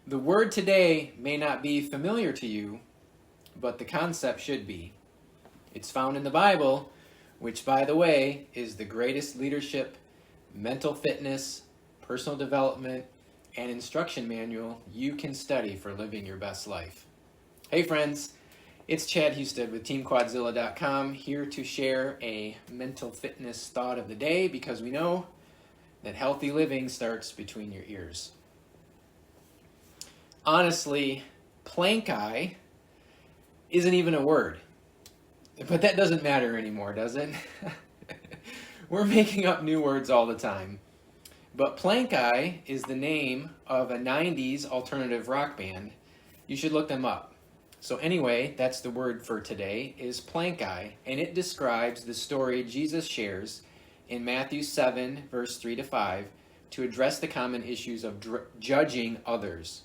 The word today may not be familiar to you, but the concept should be. It's found in the Bible, which, by the way, is the greatest leadership, mental fitness, personal development, and instruction manual you can study for living your best life. Hey friends, it's Chad Husted with TeamQuadzilla.com, here to share a mental fitness thought of the day, because we know that healthy living starts between your ears. Honestly, Plankeye isn't even a word. But that doesn't matter anymore, does it? We're making up new words all the time. But Plankeye is the name of a 90s alternative rock band. You should look them up. So anyway, that's the word for today, is Plankeye, and it describes the story Jesus shares in Matthew 7, verse 3 to 5, to address the common issues of judging others.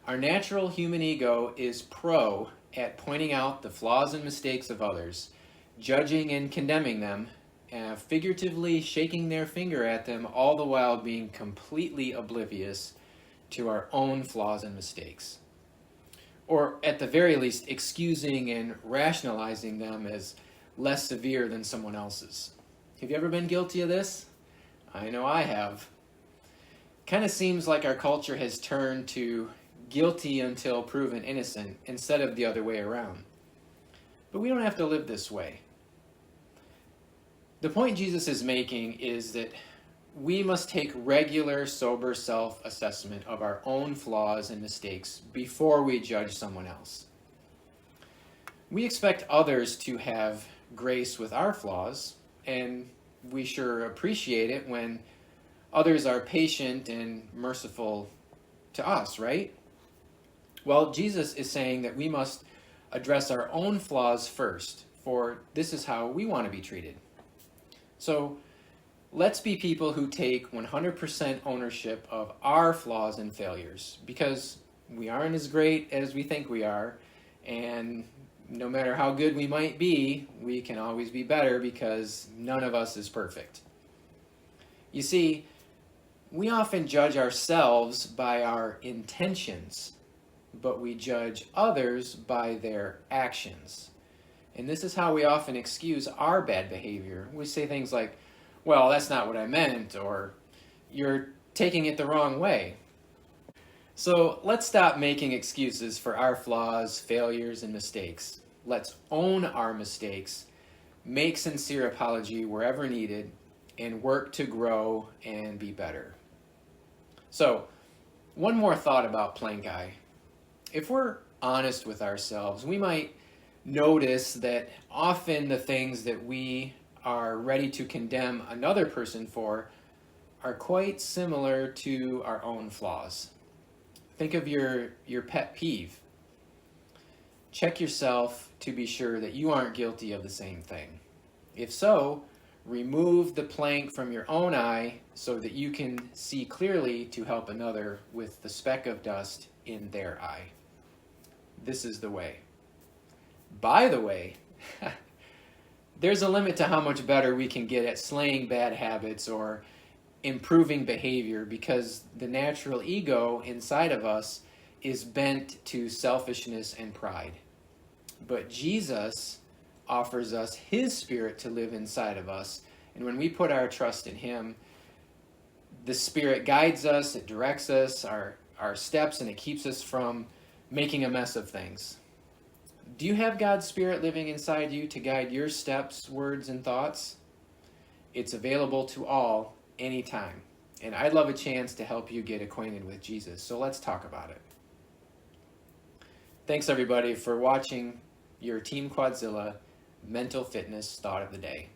Our natural human ego is pro at pointing out the flaws and mistakes of others, judging and condemning them, figuratively shaking their finger at them, all the while being completely oblivious to our own flaws and mistakes. Or at the very least, excusing and rationalizing them as less severe than someone else's. Have you ever been guilty of this? I know I have. Kind of seems like our culture has turned to guilty until proven innocent instead of the other way around. But we don't have to live this way. The point Jesus is making is that we must take regular, sober self-assessment of our own flaws and mistakes before we judge someone else. We expect others to have grace with our flaws, and we sure appreciate it when others are patient and merciful to us, right? Well, Jesus is saying that we must address our own flaws first, for this is how we want to be treated. So let's be people who take 100% ownership of our flaws and failures, because we aren't as great as we think we are, and no matter how good we might be, we can always be better, because none of us is perfect. You see, we often judge ourselves by our intentions, but we judge others by their actions. And this is how we often excuse our bad behavior. We say things like, well, that's not what I meant, or you're taking it the wrong way. So let's stop making excuses for our flaws, failures, and mistakes. Let's own our mistakes, make sincere apology wherever needed, and work to grow and be better. So, one more thought about Plankeye. If we're honest with ourselves, we might notice that often the things that we are ready to condemn another person for are quite similar to our own flaws. Think of your pet peeve. Check yourself to be sure that you aren't guilty of the same thing. If so, remove the plank from your own eye so that you can see clearly to help another with the speck of dust in their eye. This is the way. By the way, there's a limit to how much better we can get at slaying bad habits or improving behavior, because the natural ego inside of us is bent to selfishness and pride. But Jesus offers us His Spirit to live inside of us, and when we put our trust in Him, the Spirit guides us, it directs us, our steps, and it keeps us from making a mess of things. Do you have God's Spirit living inside you to guide your steps, words, and thoughts? It's available to all, anytime. And I'd love a chance to help you get acquainted with Jesus, so let's talk about it. Thanks everybody for watching your Team Quadzilla Mental Fitness Thought of the Day.